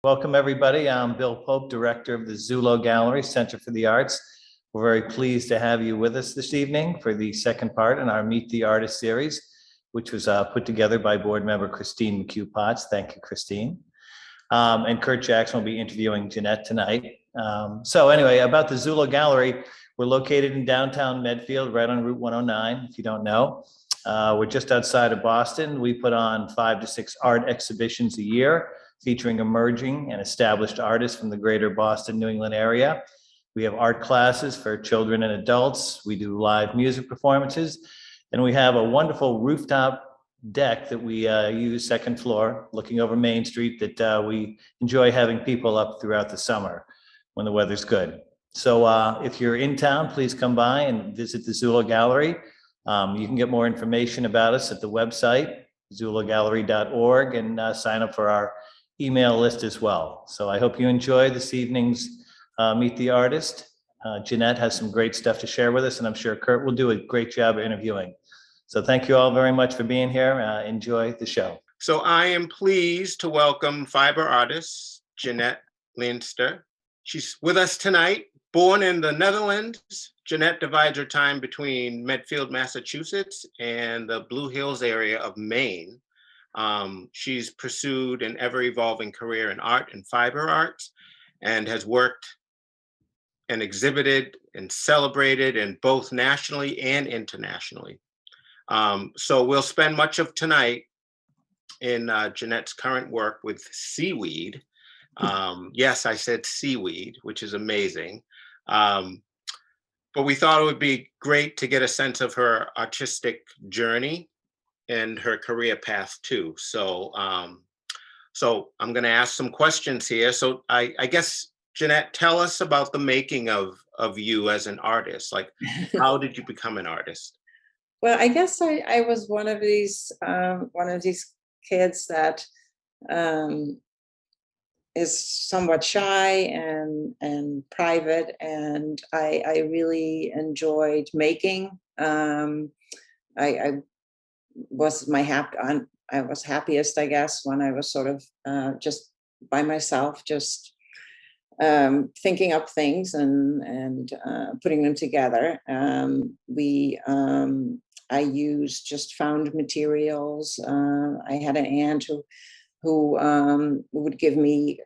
Welcome, everybody. I'm Bill Pope, Director of the Zullo Gallery, Center for the Arts. We're very pleased to have you with us this evening for the second part in our Meet the Artist series, which was put together by board member Christine McHugh-Potts. Thank you, Christine. And Kurt Jackson will be interviewing Jeanette tonight. So anyway, about the Zullo Gallery, we're located in downtown Medfield, right on Route 109, if you don't know. We're just outside of Boston. We put on 5 to 6 art exhibitions a year, featuring emerging and established artists from the greater Boston, New England area. We have art classes for children and adults. We do live music performances, and we have a wonderful rooftop deck that we use, second floor, looking over Main Street, that we enjoy having people up throughout the summer when the weather's good. So if you're in town, please come by and visit the Zullo Gallery. You can get more information about us at the website, zullogallery.org, and sign up for our email list as well. So I hope you enjoy this evening's Meet the Artist. Jeanette has some great stuff to share with us, and I'm sure Kurt will do a great job of interviewing. So thank you all very much for being here. Enjoy the show. So I am pleased to welcome fiber artist Jeannet Leendertse. She's with us tonight. Born in the Netherlands, Jeanette divides her time between Medfield, Massachusetts, and the Blue Hills area of Maine. She's pursued an ever-evolving career in art and fiber arts, and has worked and exhibited and celebrated in both nationally and internationally. So we'll spend much of tonight in Jeanette's current work with Seaweed. Yes, I said Seaweed, which is amazing. But we thought it would be great to get a sense of her artistic journey and her career path too. So, so I'm going to ask some questions here. So I guess, Jeanette, tell us about the making of you as an artist. Like, how did you become an artist? Well, I guess I was one of these kids that is somewhat shy and private, and I really enjoyed making. I was I was happiest, I guess, when I was sort of just by myself, just thinking up things and putting them together. I used just found materials. I had an aunt who would give me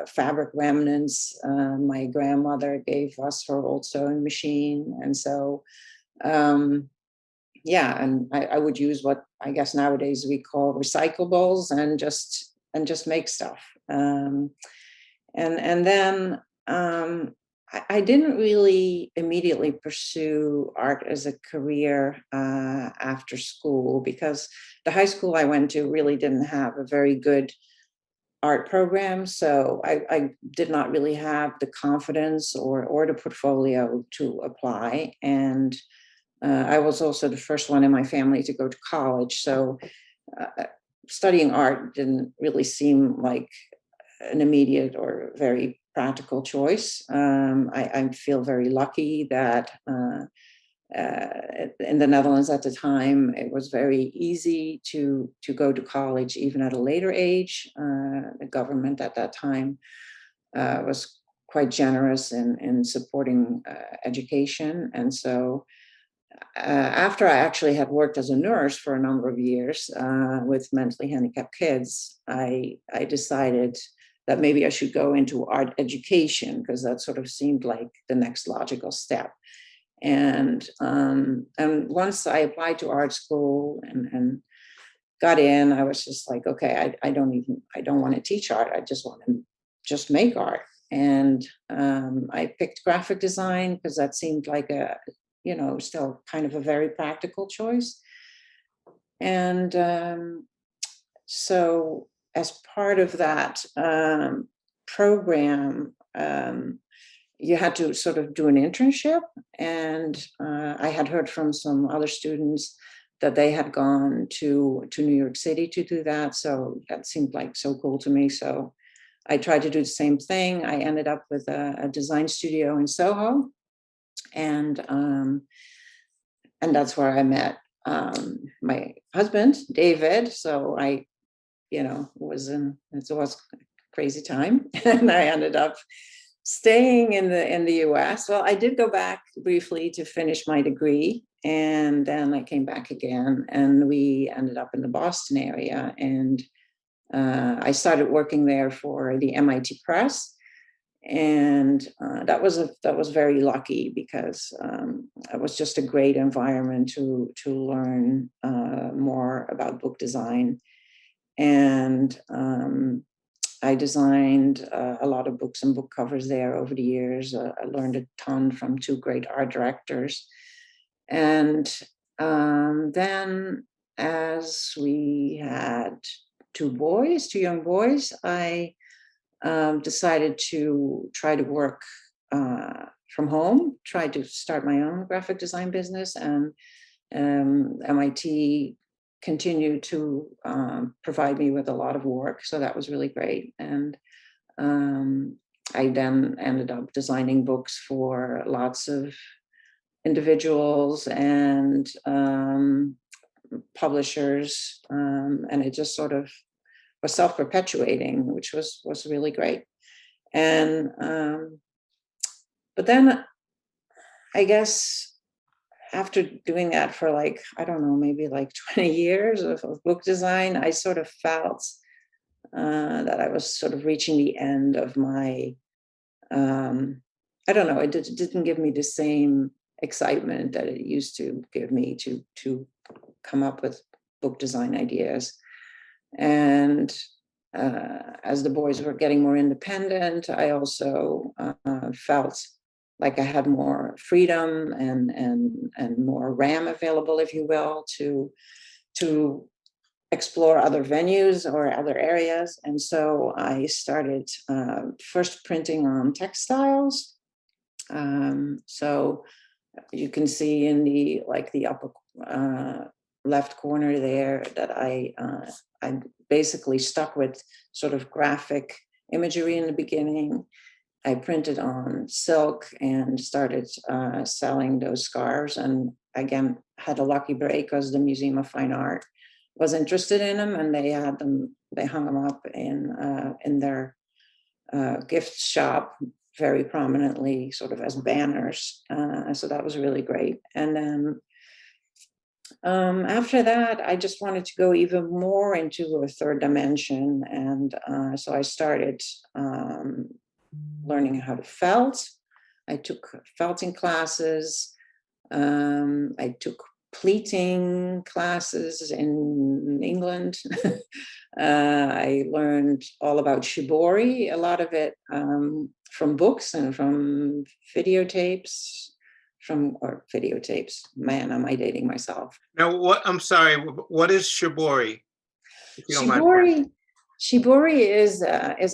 fabric remnants. My grandmother gave us her old sewing machine. And so, yeah, and I would use what I guess nowadays we call recyclables and just make stuff. And then I didn't really immediately pursue art as a career after school, because the high school I went to really didn't have a very good art program. So I did not really have the confidence or the portfolio to apply. And I was also the first one in my family to go to college. So studying art didn't really seem like an immediate or very practical choice. I feel very lucky that in the Netherlands at the time, it was very easy to go to college even at a later age. The government at that time was quite generous in supporting education. And so after I actually had worked as a nurse for a number of years with mentally handicapped kids, I decided that maybe I should go into art education, because that sort of seemed like the next logical step. And once I applied to art school and got in, I was just like, okay, I don't want to teach art. I just want to just make art. And I picked graphic design because that seemed like still kind of a very practical choice. And so as part of that program, you had to sort of do an internship. And I had heard from some other students that they had gone to New York City to do that. So that seemed like so cool to me. So I tried to do the same thing. I ended up with a design studio in Soho. And that's where I met my husband, David. So it was crazy time, and I ended up staying in the US. Well, I did go back briefly to finish my degree, and then I came back again, and we ended up in the Boston area, and I started working there for the MIT Press. And that was very lucky, because it was just a great environment to learn more about book design. And I designed a lot of books and book covers there over the years. I learned a ton from two great art directors. And then, as we had two young boys, I decided to try to work from home, tried to start my own graphic design business, and MIT continued to provide me with a lot of work. So that was really great. And I then ended up designing books for lots of individuals and publishers. And it just sort of was self-perpetuating, which was really great. And but then, I guess, after doing that for like, I don't know, maybe like 20 years of book design, I sort of felt that I was sort of reaching the end of my, I don't know, it didn't give me the same excitement that it used to give me to come up with book design ideas. And as the boys were getting more independent, I also felt like I had more freedom and more RAM available, if you will, to explore other venues or other areas. And so I started first printing on Textiles. So you can see in the upper left corner there that I basically stuck with sort of graphic imagery in the beginning. I printed on silk and started selling those scarves, and again had a lucky break because the Museum of Fine Art was interested in them, and they hung them up in their gift shop very prominently, sort of as banners. So that was really great. And then after that, I just wanted to go even more into a third dimension. And so I started learning how to felt. I took felting classes. I took pleating classes in England. I learned all about shibori, a lot of it from books and from videotapes. Man, am I dating myself? Now, I'm sorry, what is shibori? If you don't mind. Shibori is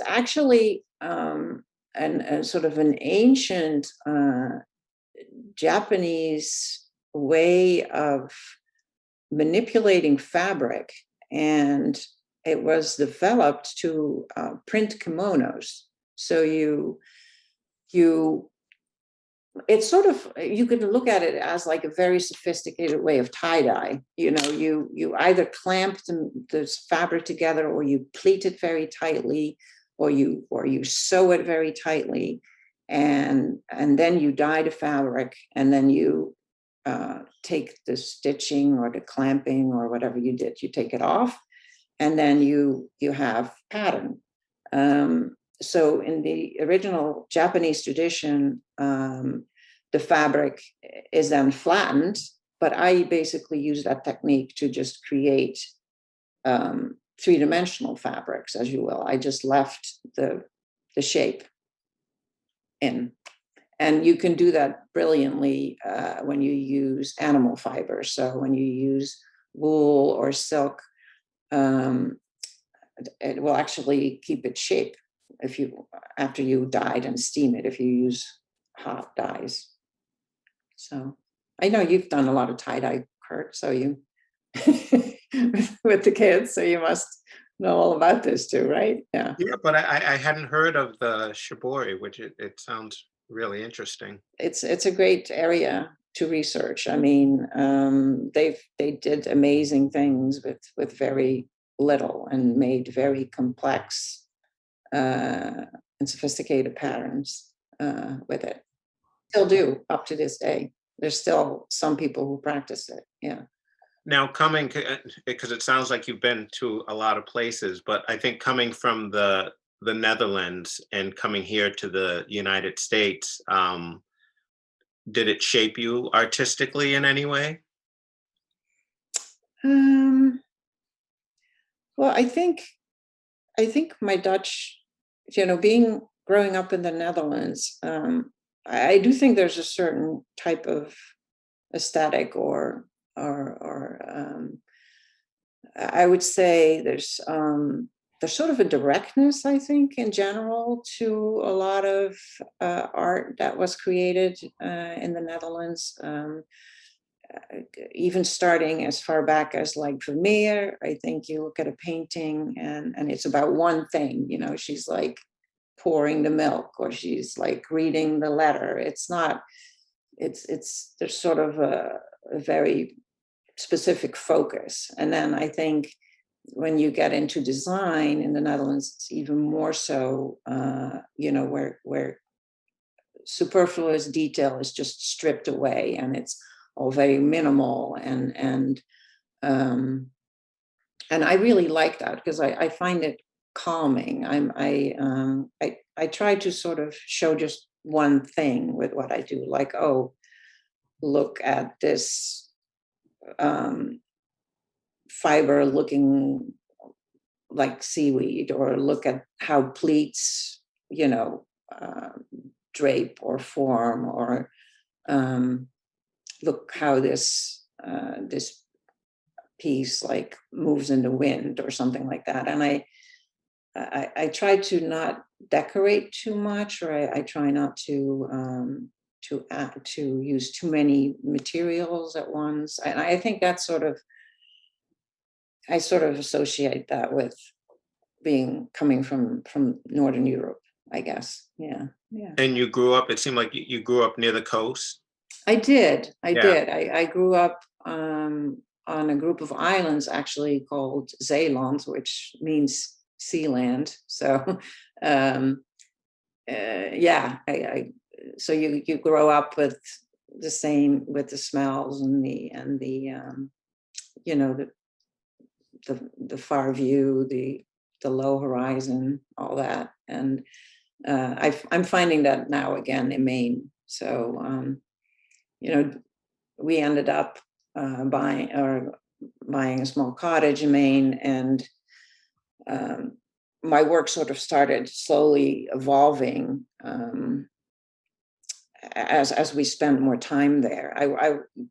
actually a sort of an ancient Japanese way of manipulating fabric, and it was developed to print kimonos. So it's sort of, you could look at it as like a very sophisticated way of tie-dye. You either clamp the fabric together, or you pleat it very tightly, or you sew it very tightly, and then you dye the fabric, and then you take the stitching or the clamping or whatever you did, you take it off, and then you have pattern. So in the original Japanese tradition, the fabric is then flattened, but I basically use that technique to just create three-dimensional fabrics, as you will. I just left the shape in. And you can do that brilliantly when you use animal fibers. So when you use wool or silk, it will actually keep its shape after you dyed and steam it, if you use hot dyes. So I know you've done a lot of tie-dye, Kurt, so you with the kids, so you must know all about this too, right? Yeah. Yeah, but I hadn't heard of the shibori, which it sounds really interesting. It's a great area to research. I mean, they did amazing things with very little, and made very complex and sophisticated patterns with it. Still do up to this day. There's still some people who practice it. Yeah. Now coming, because it sounds like you've been to a lot of places, but I think coming from the Netherlands and coming here to the United States, did it shape you artistically in any way? Well, I think my Dutch, growing up in the Netherlands, I do think there's a certain type of aesthetic or I would say there's sort of a directness, I think, in general to a lot of art that was created in the Netherlands. Even starting as far back as like Vermeer, I think you look at a painting and it's about one thing, she's like pouring the milk or she's like reading the letter. It's not, there's sort of a very specific focus. And then I think when you get into design in the Netherlands, it's even more so, where superfluous detail is just stripped away and it's all very minimal and I really like that because I find it calming. I try to sort of show just one thing with what I do, like, oh, look at this fiber looking like seaweed, or look at how pleats, drape or form, or look how this piece like moves in the wind or something like that. And I try to not decorate too much, or I try not to use too many materials at once. And I think that's I sort of associate that with coming from Northern Europe, I guess. Yeah. And you grew up, it seemed like you grew up near the coast. I did. Yeah. I grew up on a group of islands actually called Zeeland, which means sea land. So, so you grow up with the smells and the far view, the low horizon, all that. And I'm finding that now again in Maine. So, we ended up buying a small cottage in Maine, and my work sort of started slowly evolving as we spent more time there.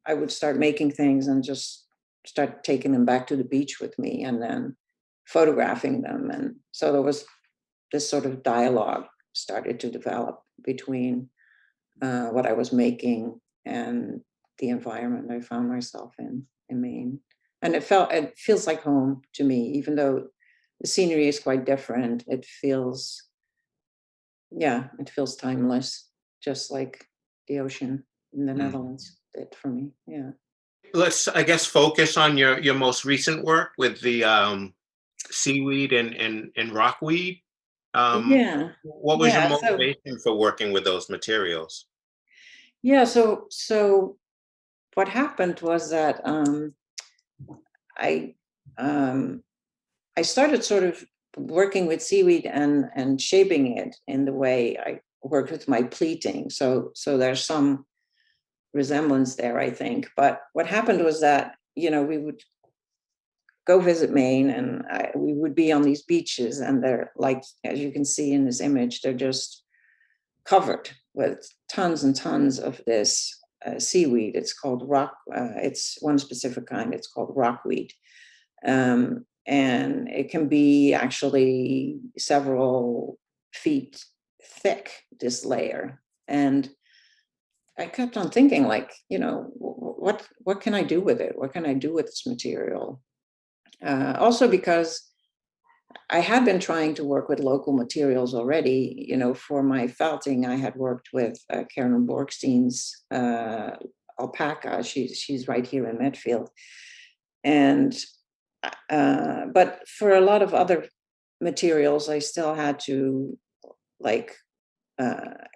I would start making things and just start taking them back to the beach with me and then photographing them. And so there was this sort of dialogue started to develop between what I was making and the environment I found myself in Maine. And it feels like home to me, even though the scenery is quite different. It feels timeless, just like the ocean in the Netherlands did for me. Yeah. Let's, I guess, focus on your most recent work with the seaweed and rockweed. What was your motivation for working with those materials? Yeah, so what happened was that I started sort of working with seaweed and shaping it in the way I worked with my pleating. So there's some resemblance there, I think. But what happened was that, we would go visit Maine and we would be on these beaches, and they're like, as you can see in this image, they're just covered with tons and tons of this seaweed. It's called it's one specific kind. It's called rockweed. And it can be actually several feet thick, this layer. And I kept on thinking, like, what can I do with it? What can I do with this material? Also because I had been trying to work with local materials already. For my felting, I had worked with Karen Borgstein's alpaca. She's right here in Medfield. And but for a lot of other materials, I still had to like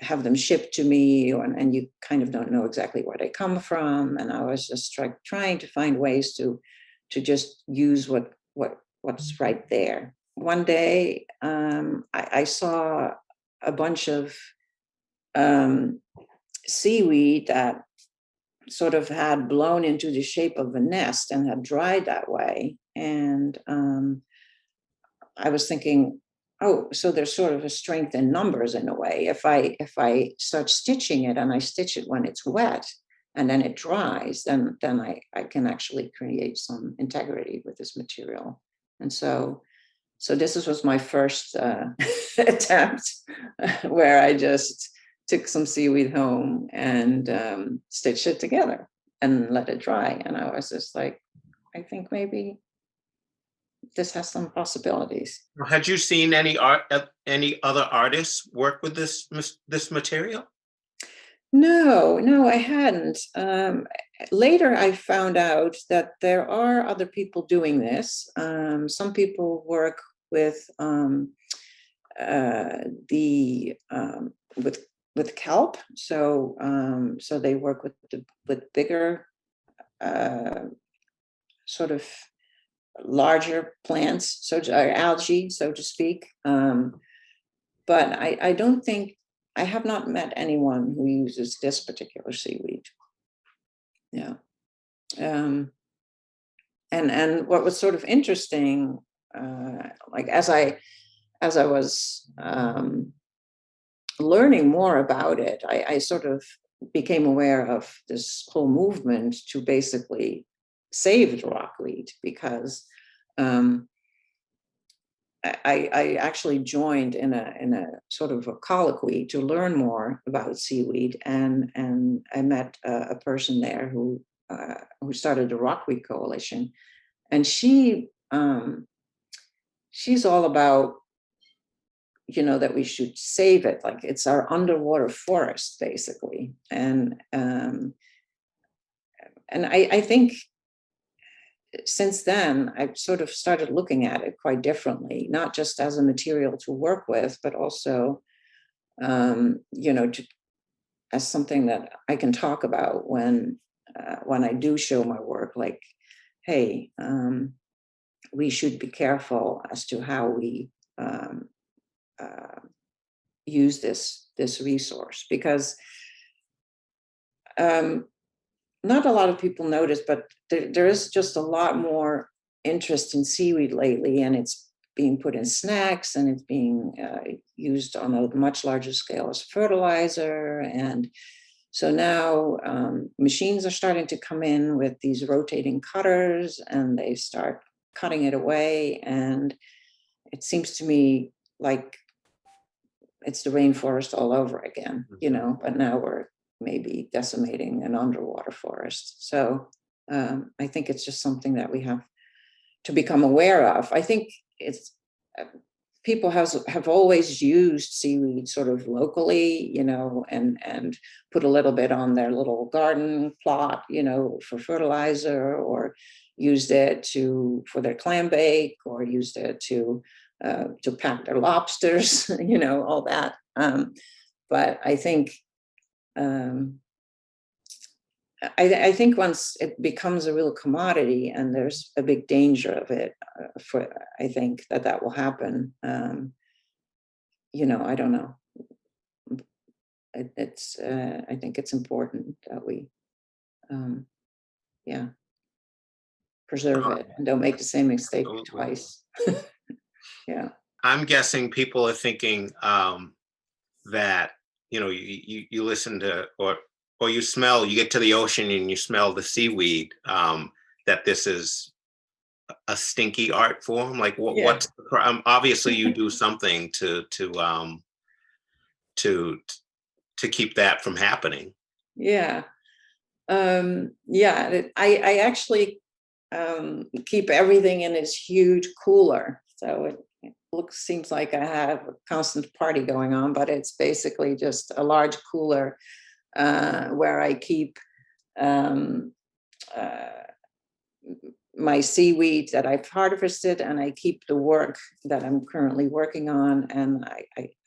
have them shipped to me, and you kind of don't know exactly where they come from. And I was just trying to find ways to just use what's right there. One day, I saw a bunch of seaweed that sort of had blown into the shape of a nest and had dried that way. And I was thinking, oh, so there's sort of a strength in numbers in a way. If I start stitching it and I stitch it when it's wet and then it dries, then I can actually create some integrity with this material. And so this was my first attempt where I just took some seaweed home and stitched it together and let it dry. And I was just like, I think maybe this has some possibilities. Had you seen any other artists work with this material? No, I hadn't. Later, I found out that there are other people doing this. Some people work with with kelp, so they work with bigger sort of larger plants, so algae, so to speak. But I don't think, I have not met anyone who uses this particular seaweed. Yeah. And what was sort of interesting, like as I was learning more about it, I sort of became aware of this whole movement to basically save the rockweed, because I actually joined in a sort of a colloquy to learn more about seaweed, and I met a person there who started the Rockweed Coalition, and she's all about, that we should save it, like it's our underwater forest basically, and I think since then, I've sort of started looking at it quite differently, not just as a material to work with, but also, as something that I can talk about when I do show my work. Like, hey, we should be careful as to how we use this resource, because not a lot of people notice, but there is just a lot more interest in seaweed lately, and it's being put in snacks, and it's being used on a much larger scale as fertilizer. And so now machines are starting to come in with these rotating cutters, and they start cutting it away. And it seems to me like it's the rainforest all over again, but now we're maybe decimating an underwater forest. So I think it's just something that we have to become aware of. I think it's people have always used seaweed sort of locally, and put a little bit on their little garden plot, for fertilizer, or used it for their clam bake, or used it to pack their lobsters, all that. But I think I think once it becomes a real commodity, and there's a big danger of it, I think that will happen. I don't know. It's I think it's important that we, preserve it and don't make the same mistake twice. Yeah. I'm guessing people are thinking that, you listen to, or you smell, you get to the ocean and you smell the seaweed, that this is a stinky art form. Like what's obviously you do something to keep that from happening. Yeah. I actually keep everything in this huge cooler. So it seems like I have a constant party going on, but it's basically just a large cooler where I keep my seaweed that I've harvested, and I keep the work that I'm currently working on, and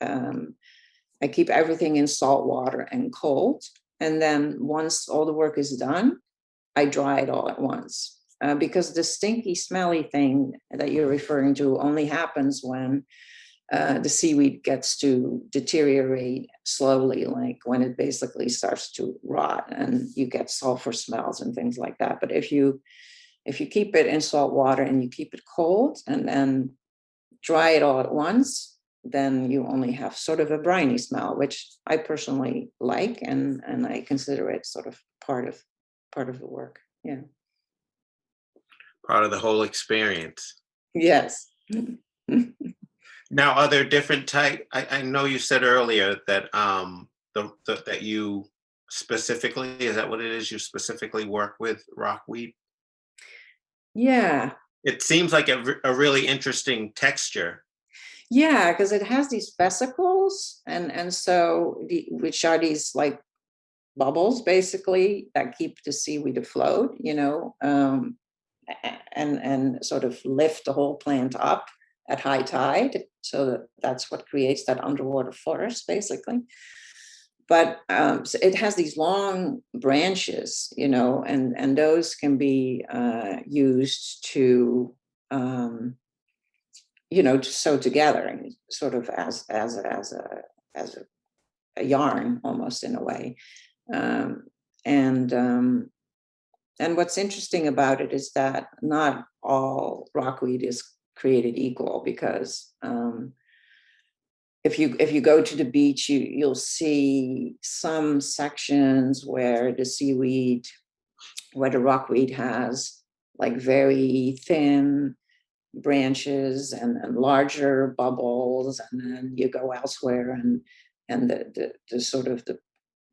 I keep everything in salt water and cold. And then once all the work is done, I dry it all at once. Because the stinky, smelly thing that you're referring to only happens when the seaweed gets to deteriorate slowly, like when it basically starts to rot and you get sulfur smells and things like that. But if you keep it in salt water and you keep it cold and then dry it all at once, then you only have sort of a briny smell, which I personally like, and I consider it sort of part of the work. Yeah. Part of the whole experience. Yes. Now, are there different type? I know you said earlier that that you specifically, is that what it is? You specifically work with rockweed? Yeah. It seems like a really interesting texture. Yeah, because it has these vesicles, and so which are these like bubbles basically that keep the seaweed afloat, and sort of lift the whole plant up at high tide. So that's what creates that underwater forest basically. But so it has these long branches, and those can be used to to sew together, and sort of as a yarn almost in a way. And what's interesting about it is that not all rockweed is created equal, because if you go to the beach, you'll see some sections where the rockweed has like very thin branches and larger bubbles, and then you go elsewhere and the sort of the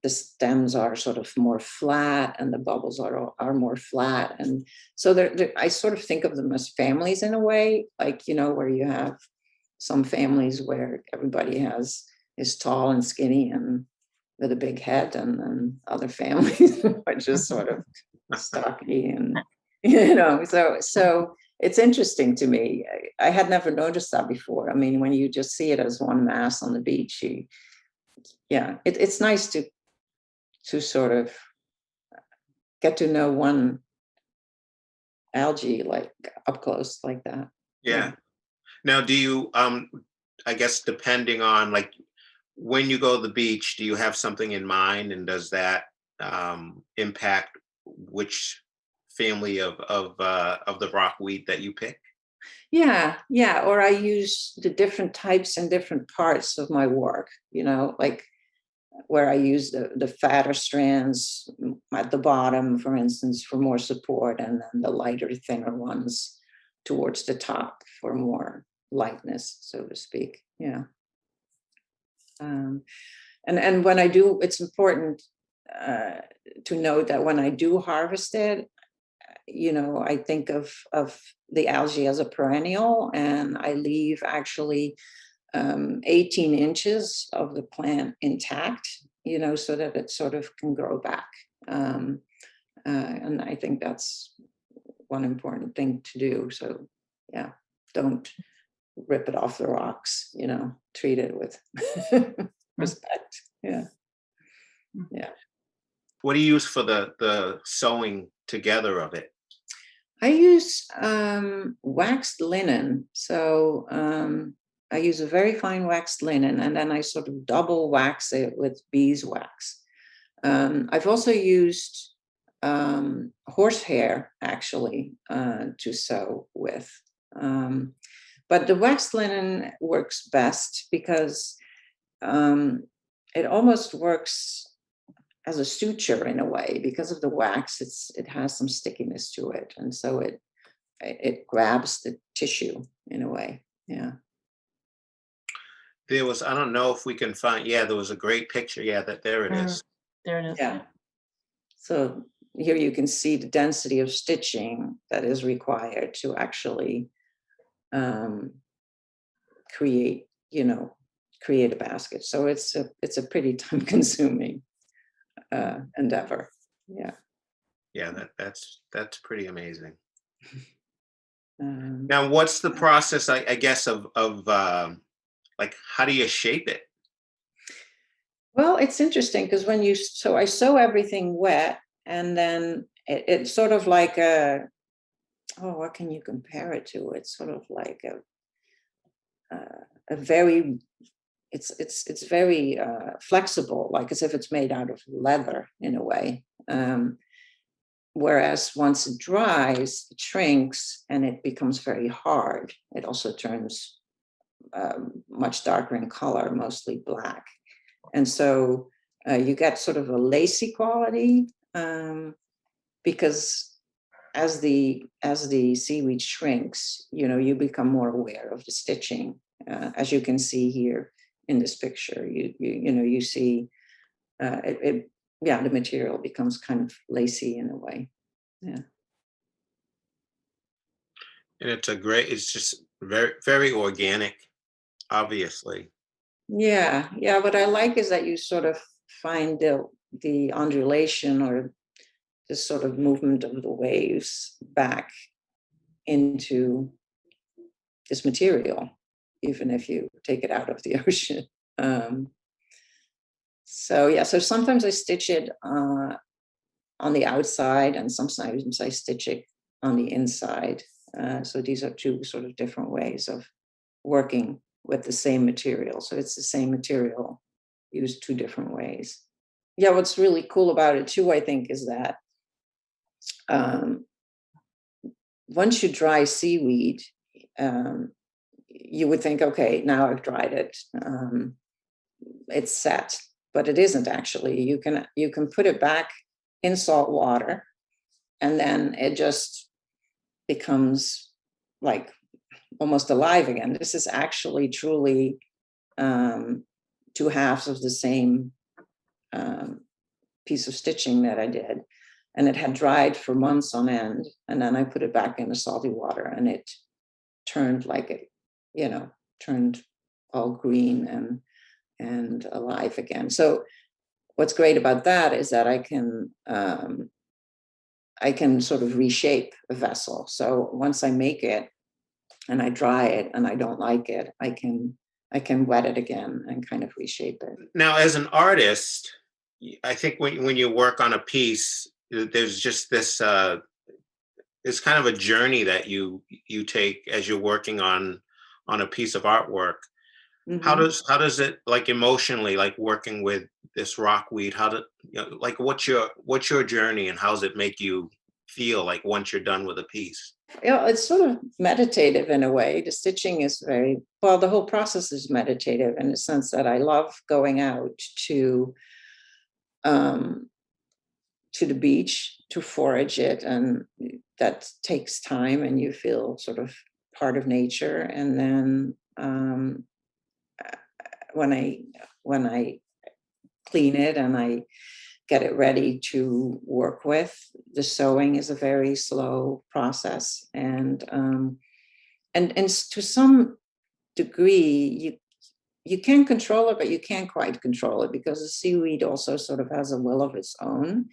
stems are sort of more flat and the bubbles are more flat. And so I sort of think of them as families in a way, like, where you have some families where everybody is tall and skinny and with a big head, and then other families are just sort of stocky and, so it's interesting to me. I had never noticed that before. I mean, when you just see it as one mass on the beach, it's nice to sort of get to know one algae like up close like that. Yeah. Now, do you, I guess, depending on like when you go to the beach, do you have something in mind, and does that impact which family of the rockweed that you pick? Yeah. Or I use the different types and different parts of my work, like where I use the fatter strands at the bottom, for instance, for more support, and then the lighter, thinner ones towards the top for more lightness, so to speak. Yeah. And when I do, it's important to note that when I do harvest it, I think of the algae as a perennial, and I leave actually 18 inches of the plant intact, so that it sort of can grow back. And I think that's one important thing to do. So yeah, don't rip it off the rocks, treat it with respect. Yeah. What do you use for the sewing together of it? I use waxed linen. So I use a very fine waxed linen, and then I sort of double wax it with beeswax. I've also used horsehair actually to sew with. But the waxed linen works best because it almost works as a suture in a way. Because of the wax, it has some stickiness to it, and so it grabs the tissue in a way. Yeah. There was, I don't know if we can find, there was a great picture. Yeah, there it is. There it is. Yeah. So here you can see the density of stitching that is required to actually create a basket. So it's a pretty time-consuming endeavor. Yeah. Yeah, that's pretty amazing. Now, what's the process, I guess, of like, how do you shape it? Well, it's interesting because when you so I sew everything wet, and then it's sort of like what can you compare it to? It's sort of like a very it's very flexible, like as if it's made out of leather in a way. Whereas once it dries, it shrinks and it becomes very hard. It also turns much darker in color, mostly black. And so you get sort of a lacy quality because as the seaweed shrinks, you become more aware of the stitching. As you can see here in this picture, you see the material becomes kind of lacy in a way. Yeah. And it's just very, very organic, obviously. Yeah. What I like is that you sort of find the undulation or the sort of movement of the waves back into this material, even if you take it out of the ocean. So sometimes I stitch it on the outside, and sometimes I stitch it on the inside. So these are two sort of different ways of working with the same material. So it's the same material used two different ways. Yeah, what's really cool about it too, I think, is that once you dry seaweed, you would think, okay, now I've dried it, it's set, but it isn't actually. You can put it back in salt water, and then it just becomes like almost alive again. This is actually truly two halves of the same piece of stitching that I did. And it had dried for months on end. And then I put it back in the salty water, and it turned turned all green and alive again. So what's great about that is that I can sort of reshape a vessel. So once I make it and I dry it and I don't like it, I can wet it again and kind of reshape it. Now, as an artist, I think when you work on a piece, there's just this it's kind of a journey that you take as you're working on a piece of artwork. Mm-hmm. How does it, like, emotionally, like working with this rockweed, like what's your journey, and how does it make you feel like once you're done with a piece? Yeah, it's sort of meditative in a way. The stitching is the whole process is meditative in the sense that I love going out to the beach to forage it, and that takes time, and you feel sort of part of nature. And then when I clean it and I get it ready to work with, the sewing is a very slow process, and to some degree you can control it, but you can't quite control it because the seaweed also sort of has a will of its own.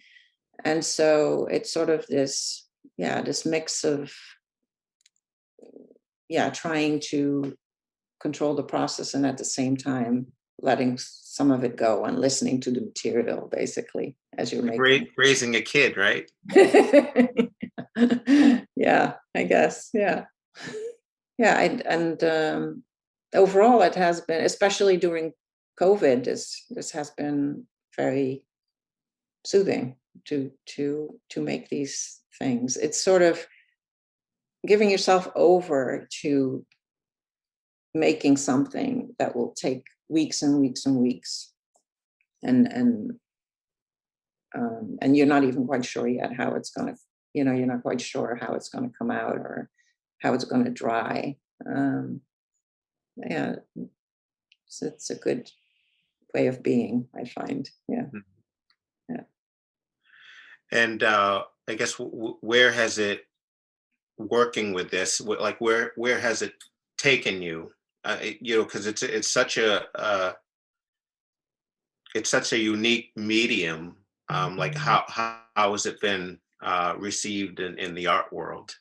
And so it's sort of this mix of trying to control the process and at the same time letting some of it go and listening to the material, basically, as you're making. Raising a kid, right? Yeah, I guess. Yeah. And overall, it has been, especially during COVID, this has been very soothing to make these things. It's sort of giving yourself over to making something that will take weeks and weeks and weeks, and you're not even quite sure yet how it's going to, you're not quite sure how it's going to come out or how it's going to dry. Yeah, so it's a good way of being, I find. Yeah. Yeah. And I guess where has it, working with this, like where has it taken you? Because it's such a unique medium. Like how has it been received in the art world?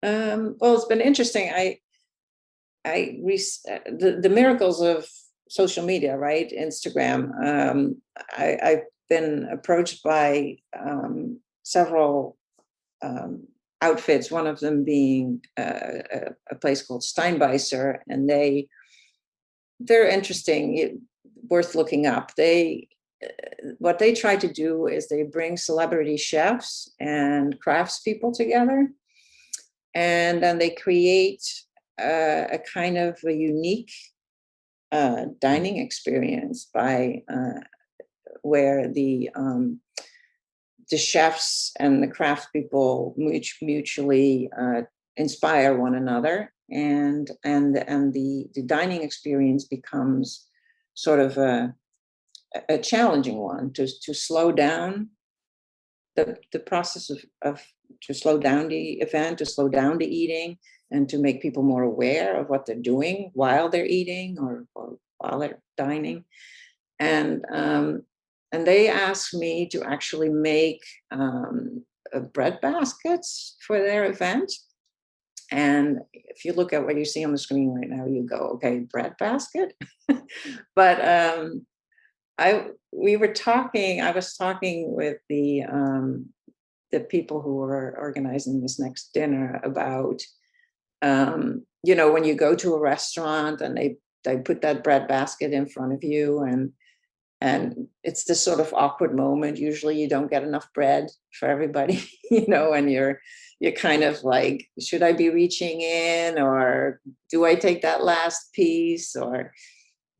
Well, it's been interesting. The miracles of social media, right? Instagram. I've been approached by several outfits, one of them being a place called Steinbeißer, and they're interesting, worth looking up. What they try to do is they bring celebrity chefs and craftspeople together, and then they create a kind of a unique dining experience by where the chefs and the craftspeople mutually inspire one another, and the dining experience becomes sort of a challenging one to slow down the process of to slow down the event, to slow down the eating, and to make people more aware of what they're doing while they're eating or while they're dining. And they asked me to actually make bread baskets for their event. And if you look at what you see on the screen right now, you go, okay, bread basket. But I was talking with the people who were organizing this next dinner about, when you go to a restaurant and they put that bread basket in front of you, and it's this sort of awkward moment. Usually you don't get enough bread for everybody, and you're kind of like, should I be reaching in, or do I take that last piece?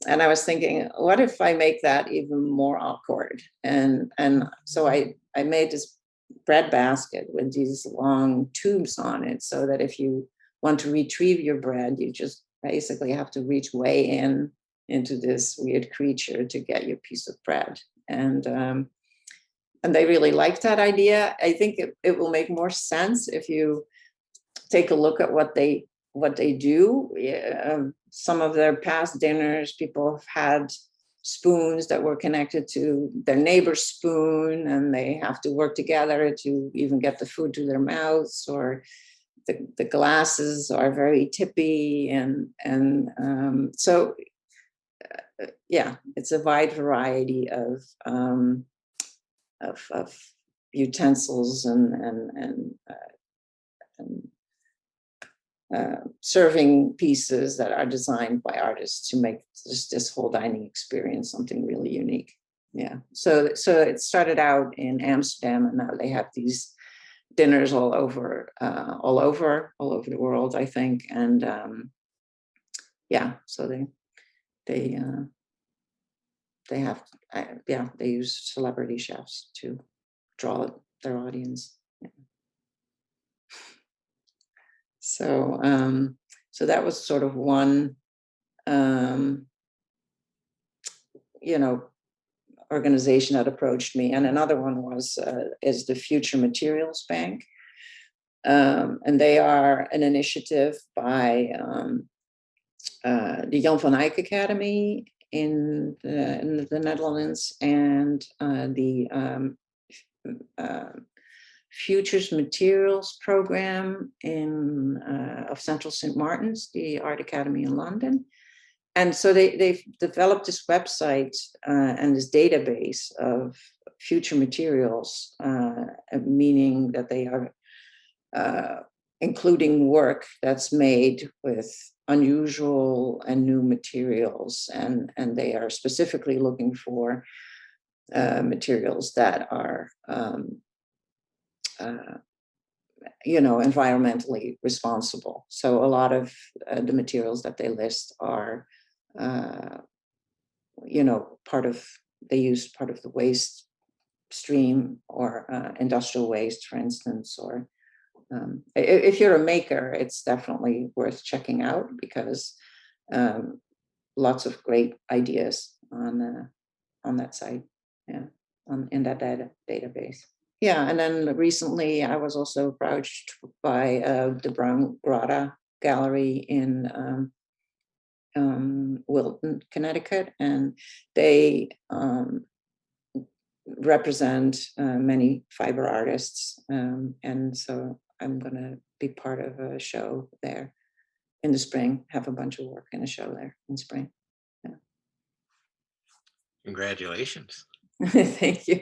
And I was thinking, what if I make that even more awkward? And so I made this bread basket with these long tubes on it, so that if you want to retrieve your bread, you just basically have to reach way into this weird creature to get your piece of bread. And they really liked that idea. I think it will make more sense if you take a look at what they do. Some of their past dinners, people have had spoons that were connected to their neighbor's spoon, and they have to work together to even get the food to their mouths, or the glasses are very tippy, and so yeah, it's a wide variety of utensils and serving pieces that are designed by artists to make this whole dining experience something really unique. Yeah. So it started out in Amsterdam, and now they have these dinners all over the world, I think. And yeah, so they have they use celebrity chefs to draw their audience. Yeah. So that was sort of one organization that approached me, and another one is the Future Materials Bank, and they are an initiative by the Jan van Eyck Academy in the Netherlands, and the Futures Materials Program of Central St. Martin's, the Art Academy in London. And so they've developed this website and this database of future materials, meaning that they are including work that's made with unusual and new materials, and they are specifically looking for materials that are environmentally responsible. So a lot of the materials that they list are they use part of the waste stream, or industrial waste, for instance. Or if you're a maker, it's definitely worth checking out, because lots of great ideas on that site, in that database. Yeah, and then recently I was also approached by the Brown Grotto Gallery in Wilton, Connecticut, and they represent many fiber artists, and so I'm going to be part of a show there in the spring, have a bunch of work in a show there in spring. Yeah. Congratulations. Thank you.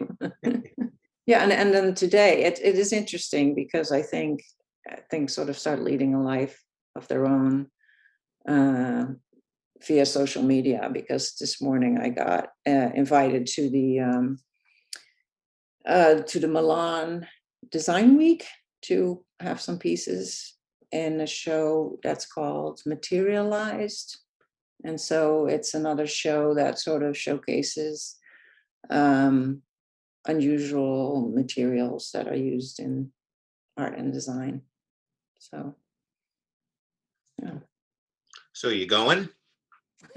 Yeah, and then today it is interesting because I think things sort of start leading a life of their own via social media, because this morning I got invited to the Milan Design Week to have some pieces in a show that's called Materialized. And so it's another show that sort of showcases unusual materials that are used in art and design. So, yeah. So you going?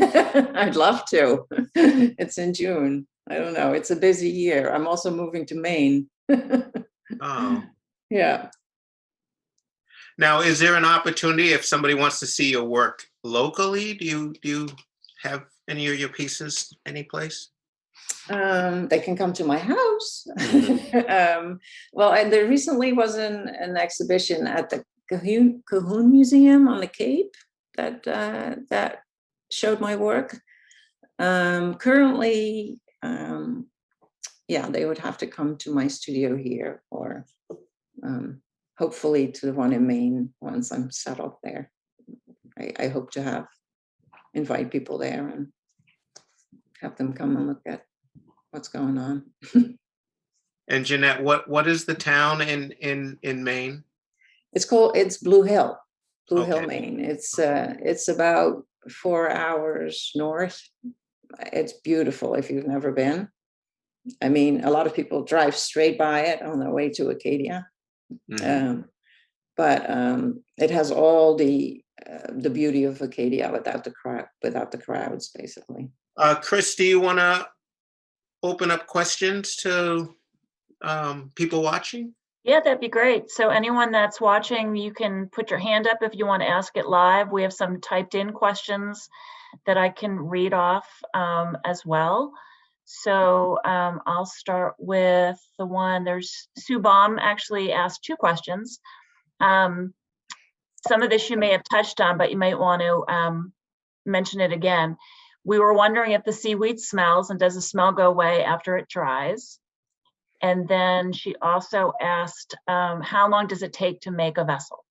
I'd love to. It's in June. I don't know. It's a busy year. I'm also moving to Maine. Oh. Yeah. Now, is there an opportunity if somebody wants to see your work locally? Do you have any of your pieces anyplace? They can come to my house. Well, and there recently was an exhibition at the Cahoon Museum on the Cape that showed my work. Currently, yeah, they would have to come to my studio here, or hopefully to the one in Maine once I'm settled there. I hope to invite people there and have them come and look at what's going on. And Jeanette, what is the town in Maine? It's Blue Hill, Blue Hill, Okay. Maine. It's about 4 hours north. It's beautiful if you've never been. I mean, a lot of people drive straight by it on their way to Acadia. Mhm. But it has all the beauty of Acadia without the crowds, basically. Chris, do you want to open up questions to people watching? Yeah, that'd be great. So anyone that's watching, you can put your hand up if you want to ask it live. We have some typed in questions that I can read off as well. So I'll start with the one. There's Sue Baum actually asked 2 questions. Some of this you may have touched on, but you might want to mention it again. We were wondering if the seaweed smells, and does the smell go away after it dries? And then she also asked, how long does it take to make a vessel?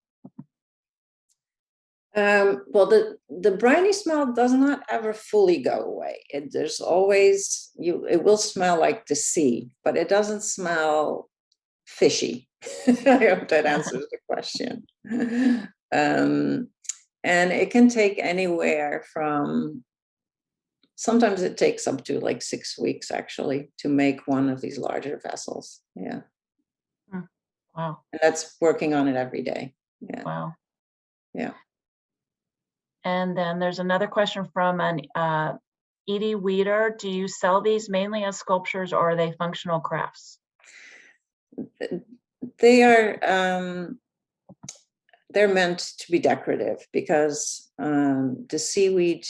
Well, the briny smell does not ever fully go away. There's always it will smell like the sea, but it doesn't smell fishy. I hope that answers the question. And it can take anywhere from, sometimes it takes up to like 6 weeks actually to make one of these larger vessels. Yeah. Wow. And that's working on it every day. Yeah. Wow. Yeah. And then there's another question from an Edie Weeder. Do you sell these mainly as sculptures, or are they functional crafts? They are they're meant to be decorative, because the seaweed,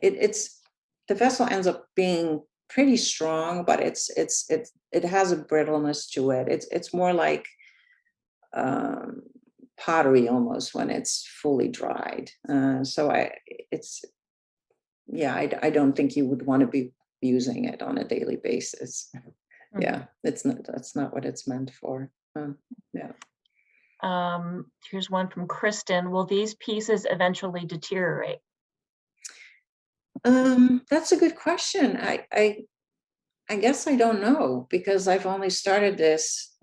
it's the vessel ends up being pretty strong, but it has a brittleness to it. It's more like pottery almost when it's fully dried. So I don't think you would want to be using it on a daily basis. Mm-hmm. Yeah, that's not what it's meant for. Yeah. Here's one from Kristen. Will these pieces eventually deteriorate? That's a good question. I guess I don't know, because I've only started this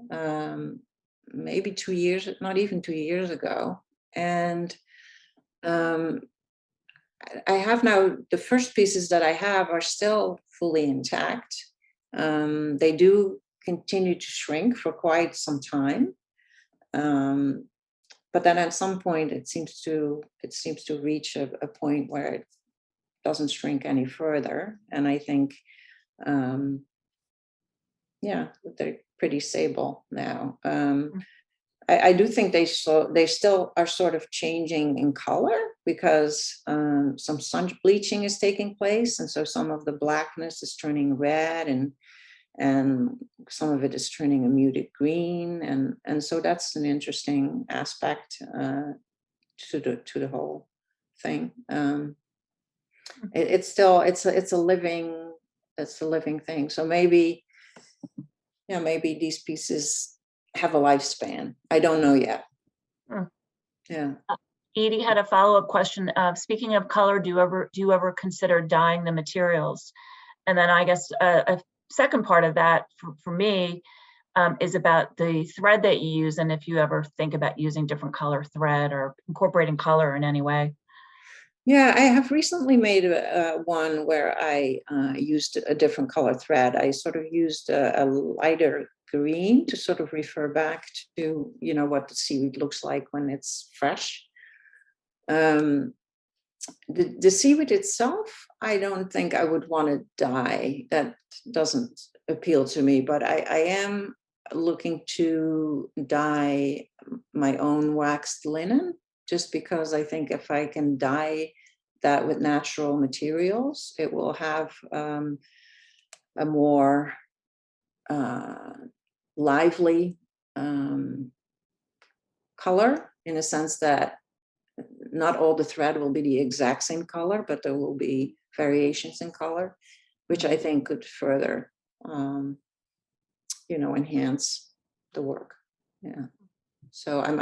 maybe 2 years, not even 2 years ago. And I have now, the first pieces that I have are still fully intact. They do continue to shrink for quite some time. But then at some point it seems to reach a point where it doesn't shrink any further. And I think, they're pretty stable now. I do think they still are sort of changing in color, because some sun bleaching is taking place. And so some of the blackness is turning red, and and some of it is turning a muted green, and so that's an interesting aspect to the whole thing. It's a living thing. So maybe these pieces have a lifespan. I don't know yet. Yeah. Edie had a follow-up question. Speaking of color, do you ever consider dyeing the materials? And then I guess a second part of that for me is about the thread that you use, and if you ever think about using different color thread or incorporating color in any way. Yeah, I have recently made one where I used a different color thread. I sort of used a lighter green to sort of refer back to, what the seaweed looks like when it's fresh. The seaweed itself, I don't think I would want to dye. That doesn't appeal to me, but I am looking to dye my own waxed linen, just because I think if I can dye that with natural materials, it will have a more lively color, in a sense that not all the thread will be the exact same color, but there will be variations in color, which I think could further, enhance the work. Yeah. So I'm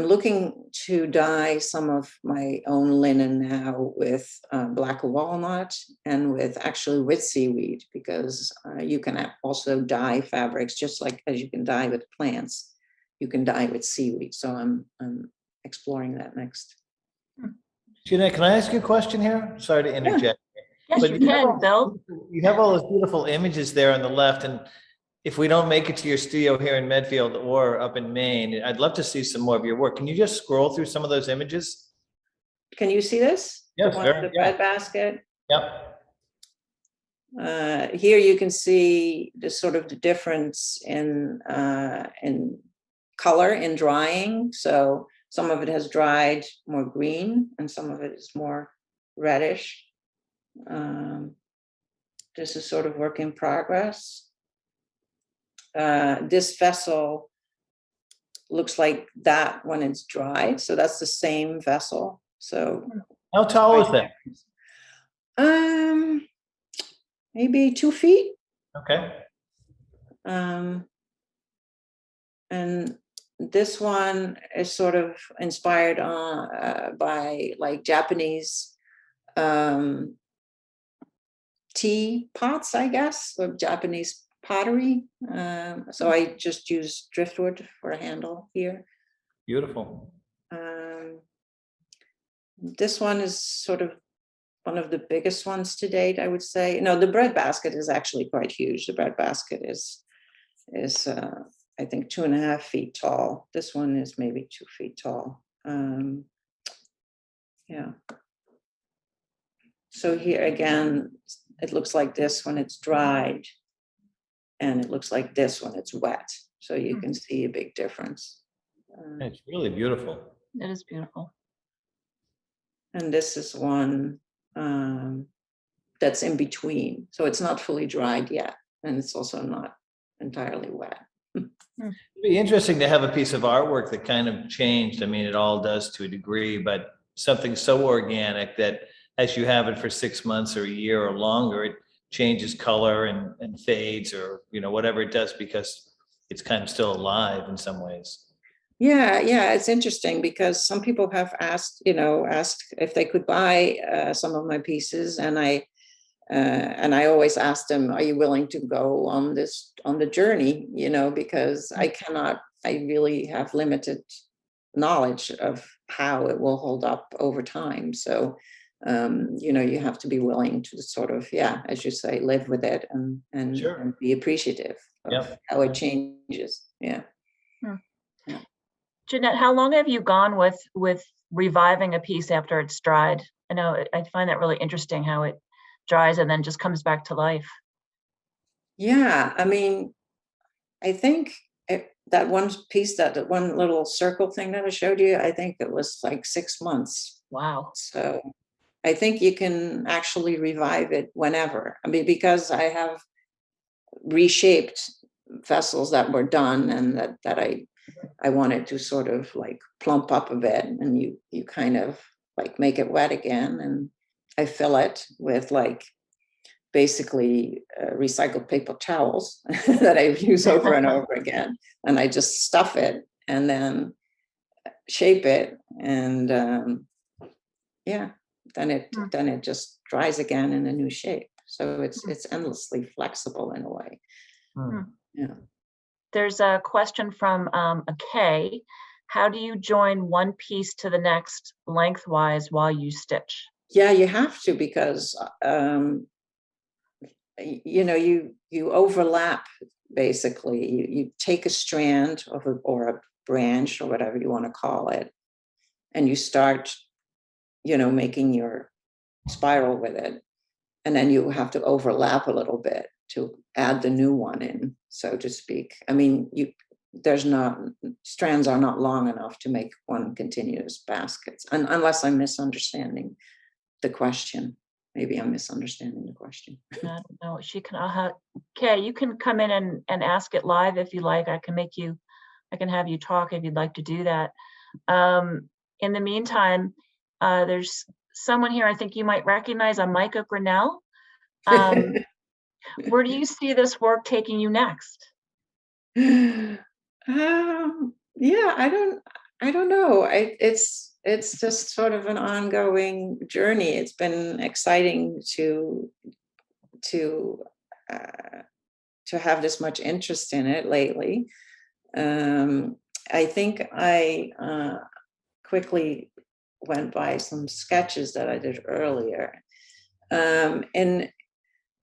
looking to dye some of my own linen now with black walnut and with seaweed, because you can also dye fabrics just like as you can dye with plants. You can dye with seaweed. So I'm exploring that next. Jeanette, can I ask you a question here? Sorry to interject. Yes, But you can, Bill. You have all those beautiful images there on the left, and if we don't make it to your studio here in Medfield or up in Maine, I'd love to see some more of your work. Can you just scroll through some of those images? Can you see this? Yes, the breadbasket. Yep. Here you can see the sort of the difference in color in drying. So some of it has dried more green and some of it is more reddish. This is sort of work in progress. This vessel looks like that when it's dried. So that's the same vessel. So how tall is that? Maybe 2 feet. Okay. And this one is sort of inspired by like Japanese tea pots, I guess, or Japanese pottery. So I just use driftwood for a handle here. Beautiful. This one is sort of one of the biggest ones to date, I would say. No, the breadbasket is actually quite huge. The breadbasket is I think 2.5 feet tall. This one is maybe 2 feet tall. Yeah. So here again, it looks like this when it's dried, and it looks like this when it's wet. So you can see a big difference. It's really beautiful. It is beautiful. And this is one that's in between. So it's not fully dried yet, and it's also not entirely wet. It'd be interesting to have a piece of artwork that kind of changed. I mean, it all does to a degree, but something so organic that as you have it for 6 months or a year or longer, it changes color and fades, or whatever it does, because it's kind of still alive in some ways. Yeah, it's interesting because some people have asked if they could buy some of my pieces, and I always ask them, are you willing to go on the journey? Because I really have limited knowledge of how it will hold up over time. So, you have to be willing to sort of, as you say, live with it and Sure. and be appreciative of how it changes. Yeah. Jeanette, how long have you gone with reviving a piece after it's dried? I know I find that really interesting, how it dries and then just comes back to life. Yeah, I mean, I think that one piece, that one little circle thing that I showed you, I think it was like 6 months. Wow. So I think you can actually revive it whenever. I mean, because I have reshaped vessels that were done and that I wanted to sort of like plump up a bit, and you kind of like make it wet again, and I fill it with like basically recycled paper towels that I use over and over again, and I just stuff it and then shape it, and then it just dries again in a new shape. So it's endlessly flexible in a way. Yeah. There's a question from a K. How do you join one piece to the next lengthwise while you stitch? Yeah, you have to, because you overlap basically. You take a strand or a branch or whatever you want to call it, and you start, making your spiral with it, and then you have to overlap a little bit to add the new one in, so to speak. I mean, strands are not long enough to make one continuous basket, unless I'm misunderstanding the question. Maybe I'm misunderstanding the question. I don't know. She can. Okay, you can come in and ask it live if you like. I can have you talk if you'd like to do that. In the meantime, there's someone here I think you might recognize, a Micah Grinnell. Where do you see this work taking you next? Yeah, I don't know. It's just sort of an ongoing journey. It's been exciting to have this much interest in it lately. I think I quickly went by some sketches that I did earlier. And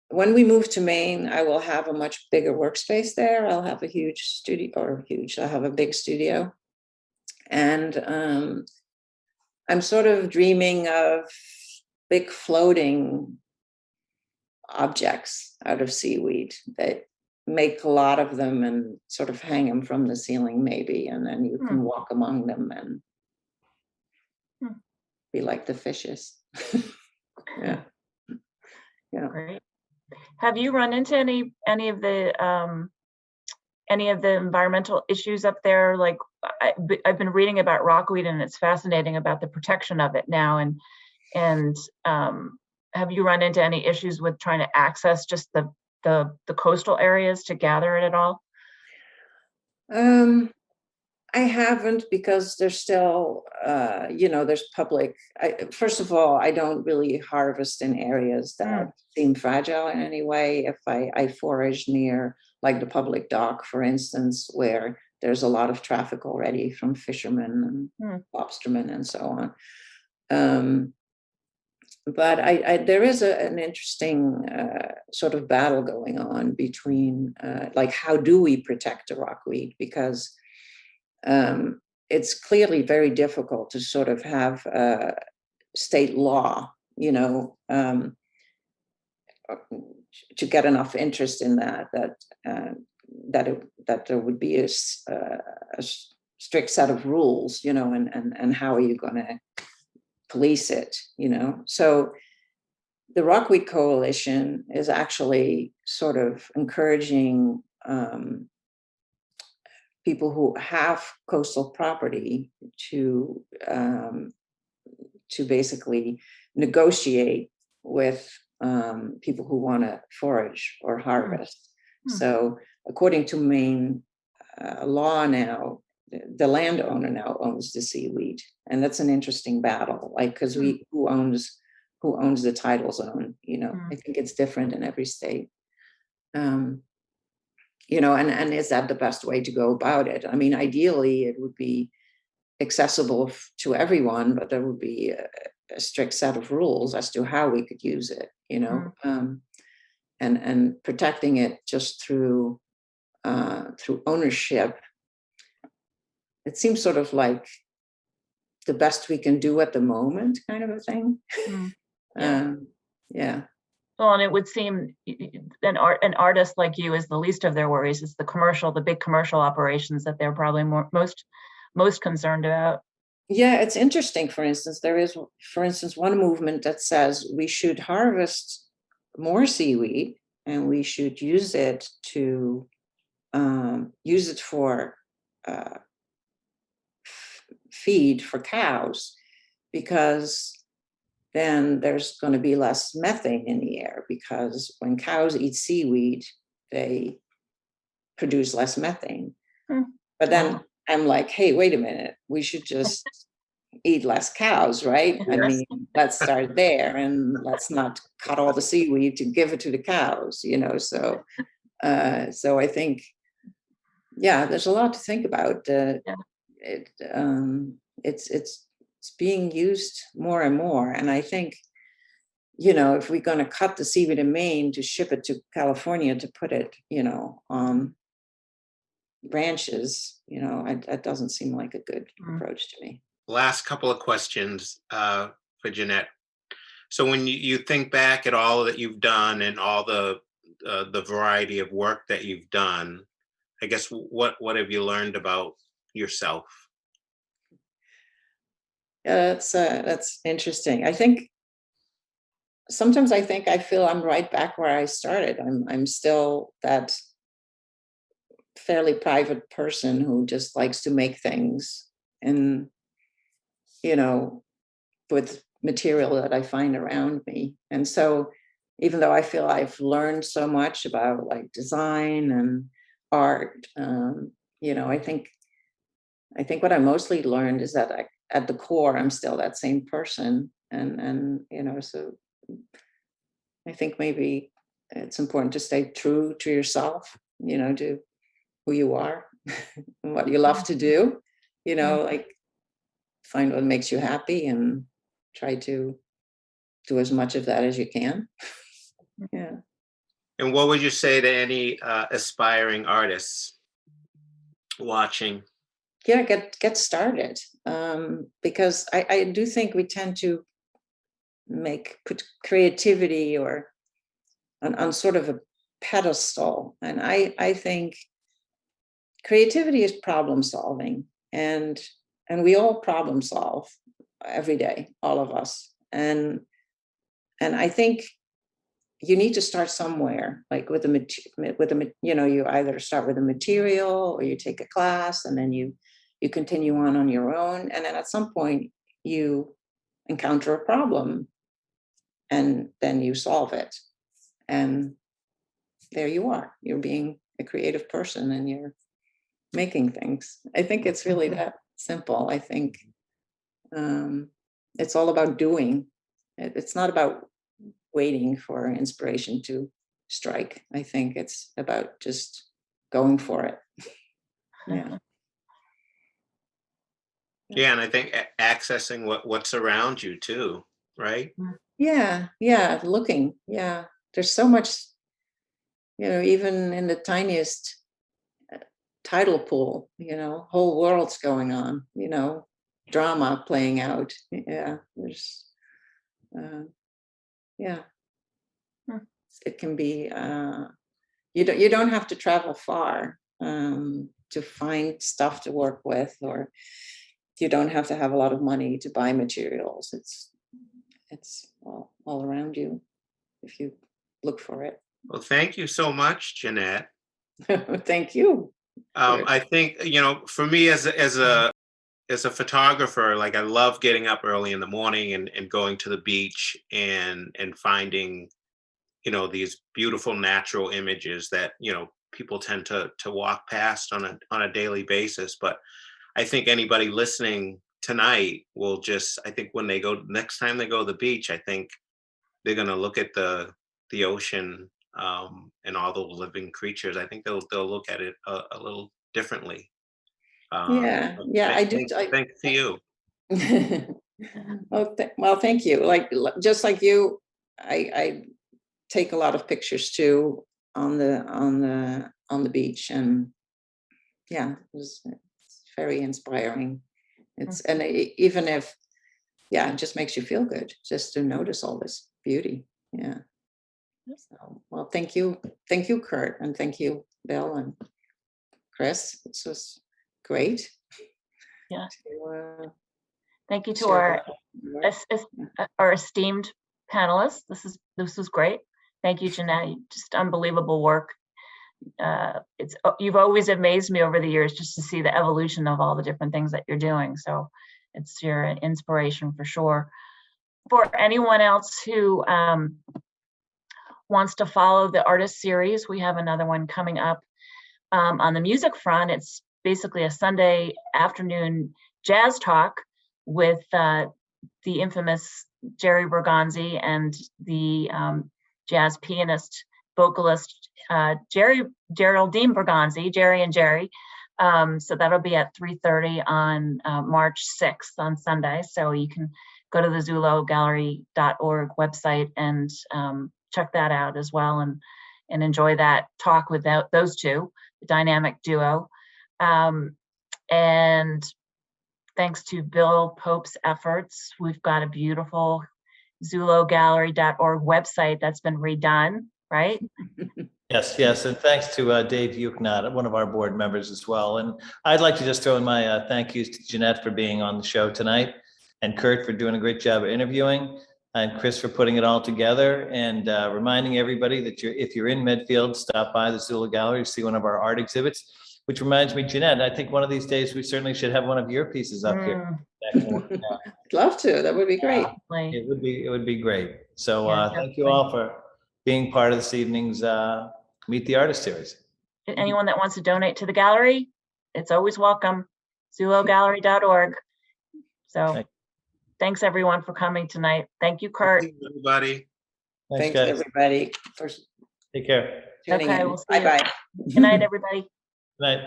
when we move to Maine, I will have a much bigger workspace there. I'll have a huge studio, I'll have a big studio. And I'm sort of dreaming of big floating objects out of seaweed, that make a lot of them and sort of hang them from the ceiling maybe, and then you can walk among them and be like the fishes. Yeah. Great. Have you run into any of the environmental issues up there? Like I've been reading about rockweed, and it's fascinating about the protection of it now. And have you run into any issues with trying to access just the coastal areas to gather it at all? I haven't, because there's still, there's public. First of all, I don't really harvest in areas that seem fragile in any way. If I forage near, like the public dock, for instance, where there's a lot of traffic already from fishermen and lobstermen and so on. But there is an interesting sort of battle going on between, like, how do we protect the rockweed? Because it's clearly very difficult to sort of have state law, to get enough interest in that there would be a strict set of rules, and how are you going to police it, So the Rockweed Coalition is actually sort of encouraging people who have coastal property to basically negotiate with people who want to forage or harvest. So according to Maine law now, the landowner now owns the seaweed, and that's an interesting battle. Like, because who owns the tidal zone? I think it's different in every state. And is that the best way to go about it? I mean, ideally, it would be accessible to everyone, but there would be a strict set of rules as to how we could use it, and protecting it just through ownership. It seems sort of like the best we can do at the moment, kind of a thing. Yeah. Well, and it would seem an artist like you is the least of their worries. It's the big commercial operations that they're probably most concerned about. Yeah, it's interesting. For instance, there is, for instance, one movement that says we should harvest more seaweed and we should use it to use it for uh, feed for cows, because then there's going to be less methane in the air, because when cows eat seaweed, they produce less methane. But then Wow. I'm like, hey, wait a minute, we should just eat less cows, right? I Yes. mean, let's start there, and let's not cut all the seaweed to give it to the cows, so so I think, yeah, there's a lot to think about. Yeah. It's being used more and more, and I think, if we're going to cut the seaweed in Maine to ship it to California to put it, on branches, that doesn't seem like a good approach to me. Last couple of questions for Jeanette. So when you think back at all that you've done and all the variety of work that you've done, I guess what have you learned about yourself? That's interesting. I think sometimes I feel I'm right back where I started. I'm still that fairly private person who just likes to make things, and with material that I find around me. And so even though I feel I've learned so much about like design and art, I think what I mostly learned is that at the core, I'm still that same person. And so I think maybe it's important to stay true to yourself, to who you are and what you love to do, like find what makes you happy and try to do as much of that as you can. Yeah. And what would you say to any aspiring artists watching? Yeah, get started. Because I do think we tend to put creativity or on sort of a pedestal. And I think creativity is problem solving, and we all problem solve every day, all of us. And I think you need to start somewhere, like with you either start with a material or you take a class, and then you continue on your own, and then at some point you encounter a problem and then you solve it, and there you are, you're being a creative person and you're making things. I think it's really that simple. I think it's all about doing. It's not about waiting for inspiration to strike. I think it's about just going for it. Yeah. Yeah, and I think accessing what's around you too, right? Yeah. Looking. Yeah. There's so much, even in the tiniest tidal pool, whole worlds going on, drama playing out. Yeah. There's, yeah. It can be, you don't have to travel far to find stuff to work with, or you don't have to have a lot of money to buy materials. It's all around you if you look for it. Well, thank you so much, Jeanette. Thank you. I think, for me as a photographer, like I love getting up early in the morning and going to the beach and finding, these beautiful natural images that, people tend to walk past on a daily basis. But I think anybody listening tonight will I think when they go, next time they go to the beach, I think they're going to look at the ocean and all those living creatures. I think they'll look at it a little differently. Yeah, I do. Thanks to you. Well, thank you. Just like you, I take a lot of pictures too on the beach, and yeah, it's very inspiring. And even if, yeah, it just makes you feel good just to notice all this beauty. Yeah. So, well, thank you, Kurt, and thank you, Bill and Chris. This was great. Yeah. Thank you to Sure. our esteemed panelists. This was great. Thank you, Jeanette. Just unbelievable work. You've always amazed me over the years just to see the evolution of all the different things that you're doing. So it's your inspiration for sure. For anyone else who wants to follow the artist series, we have another one coming up. On the music front, it's basically a Sunday afternoon jazz talk with the infamous Jerry Bergonzi and the jazz pianist, vocalist Geraldine Bergonzi, Jerry and Jerry. So that'll be at 3:30 on March 6th on Sunday. So you can go to the ZulloGallery.org website and check that out as well, and enjoy that talk with those two, the dynamic duo. And thanks to Bill Pope's efforts, we've got a beautiful ZulloGallery.org website that's been redone, right? Yes, and thanks to Dave Yuknat, one of our board members as well. And I'd like to just throw in my thank yous to Jeanette for being on the show tonight, and Kurt for doing a great job of interviewing, and Chris for putting it all together, and reminding everybody that if you're in Medfield, stop by the Zullo Gallery to see one of our art exhibits. Which reminds me, Jeanette, I think one of these days we certainly should have one of your pieces up here. I'd love to. That would be great. It would be great. So Yeah, thank you all for being part of this evening's Meet the Artist series. Anyone that wants to donate to the gallery, it's always welcome. ZulloGallery.org. So thanks everyone for coming tonight. Thank you, Kurt. Thank you, everybody. Thanks guys. everybody for Take care. tuning Okay, in. we'll see you. Bye-bye. Good night, everybody. Good night.